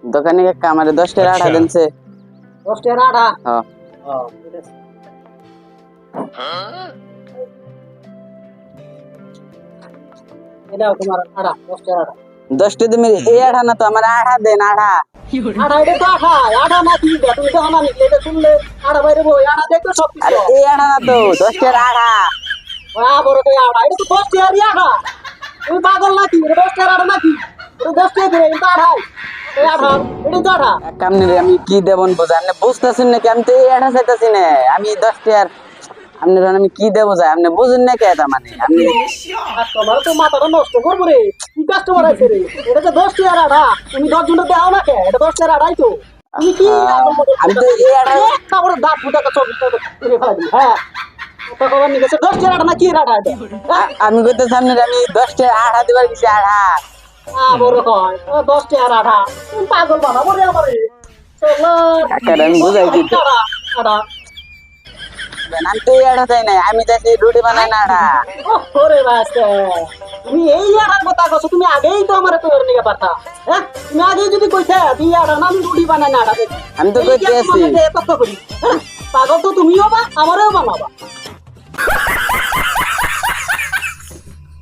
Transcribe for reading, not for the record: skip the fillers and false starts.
দোকানে আমার 10 টাকা আঠা দেনছে 10 টাকা আঠা হ্যাঁ ঠিক আছে এটা তোমার আঠা 10 টাকা আঠা 10 টাকা তুমি এই আঠা না তো আমার আঠা দেন আঠা আঠা এটা তো আঠা আঠা না কি এটা তুমি দেখো না নিলে এটা শুনলে আঠা বাইরে বই আঠা দেখো সব কিছু আরে এই আঠা না তো 10 টাকা আঠা বড় তো আঠা এটা তো 10 টাকা আঠা তুমি পাগল নাকি এটা 10 টাকা আঠা নাকি এটা 10 টাকা দিয়ে এটা আঠা এই আঠা এটা তো আঠা কামনি রে আমি কি দেবন বোঝা আপনি বুঝতেছেন নাকি আমি তো এই আঠা চাইতাছি না আমি 10 টাকার আপনার আমি কি দেব যায় আপনি বুঝুন না কে এটা মানে আপনি কাস্টমার তো মাথাটা নষ্ট করবো রে কি কাস্টমার আছে রে এটা তো 10 টাকা আঠা তুমি 10 জনটা দাও না কে এটা 10 টাকা আঠাই তো তুমি কি আমি তো এই আঠা তারপরে দাঁত ফুটাকে 24 টাকা করে ফেলা দিই হ্যাঁ কথা কবার নিয়ে গেছে 10 টাকা আঠা না কি আঠা এটা আমি কইতে সামনে আমি 10 টাকা আঠা দিবার কিছু আঠা বড় হয় 10 টাকা আঠা তুমি পাগল বানাবো রে আমারে চলো কাকা আমি বুঝাই দিতে আঠা আমি তো এই আঠা চাই না আমি চাইছি রুটি বানাই না আঠা ওরে বাস্তে তুমি এই আঠার কথা কছো তুমি আগেই তো আমারে তো এর নিয়ে পাঠা হ্যাঁ তুমি আগেই যদি কইতে তুই আঠা না আমি রুটি বানাই না আঠা আমি তো কইতে আছি পাগল তো তুমিও বা আমারও বানাবা